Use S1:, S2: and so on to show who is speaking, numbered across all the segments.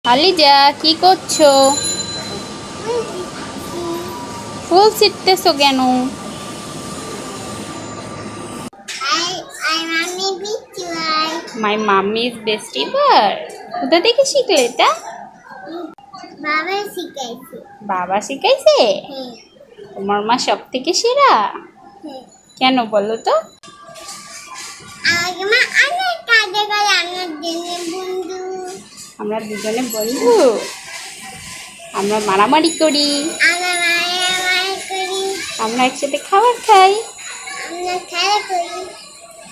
S1: আলিজা কি করছো? ফুল ছিটতেছো কেন? মাই মাম্মি ইজ বেস্ট এভার। কোথা থেকে শিখলে এটা?
S2: বাবা শিখাইছে।
S1: বাবা শিখাইছে? তোমার মা সব থেকে সেরা? কেন বলো তো?
S2: আমার মা অনেক কাজে করে আমার জন্য বন্ধু।
S1: আমরা দুজনে বন্ধু, আমরা মারামারি করি,
S2: আমরা মারামারি করি,
S1: আমরা একসাথে খাবার খাই,
S2: আমরা খেলা করি,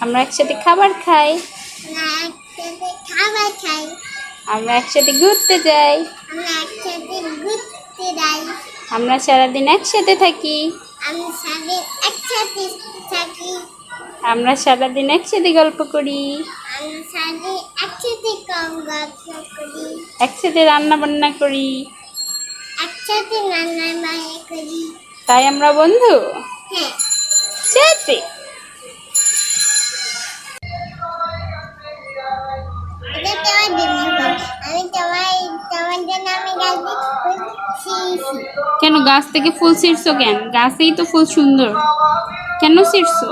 S1: আমরা একসাথে খাবার খাই,
S2: আমরা একসাথে খাবার খাই,
S1: আমরা একসাথে ঘুরতে যাই,
S2: আমরা একসাথে ঘুরতে যাই,
S1: আমরা সারাদিন একসাথে থাকি,
S2: আমি সাথে একসাথে থাকি,
S1: আমরা সারাদিন একসাথে গল্প করি,
S2: আমরা সাথে একসাথে কম গল্প করি,
S1: একসাথে রান্না বান্না করি।
S2: একসাথে রান্না বান্না করি।
S1: তাই আমরা বন্ধু।
S2: হ্যাঁ,
S1: সত্যি?
S2: এটা তোমার জন্য বল। আমি তোমার জন্য আমি গাছ ছিঁড়ছি।
S1: কেন গাছ থেকে ফুল ছিঁড়ছো কেন? গাছেই তো ফুল সুন্দর, কেন ছিঁড়ছো?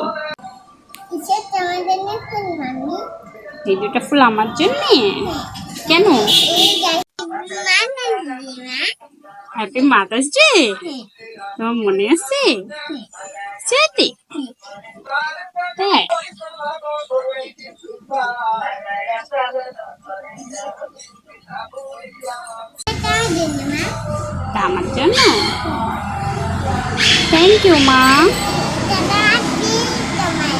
S2: কিসের তোমার জন্য ফুল মামি?
S1: এই দুটা ফুল আমার জন্যে? কেন?
S2: এই গাছ মানা দিদি মা।
S1: Happy mother's day. তোমার মনে আছে? সত্যি? হ্যাঁ।
S2: তোমার জন্য মা।
S1: তা আমার জন্য? থ্যাংক ইউ মা।
S2: দাদা কি তোমার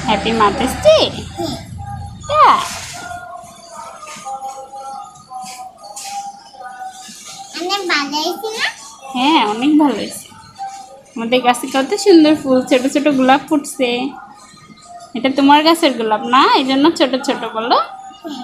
S1: হ্যাপি মাদার্স ডে। হ্যাঁ।
S2: অনেক ভালো হয়েছে না?
S1: হ্যাঁ, অনেক ভালো হয়েছে। আমাদের গাছে কত সুন্দর ফুল, ছোট ছোট গোলাপ ফুটছে। এটা তোমার গাছের গোলাপ না, এই জন্য ছোট ছোট বলো।
S2: হ্যাঁ।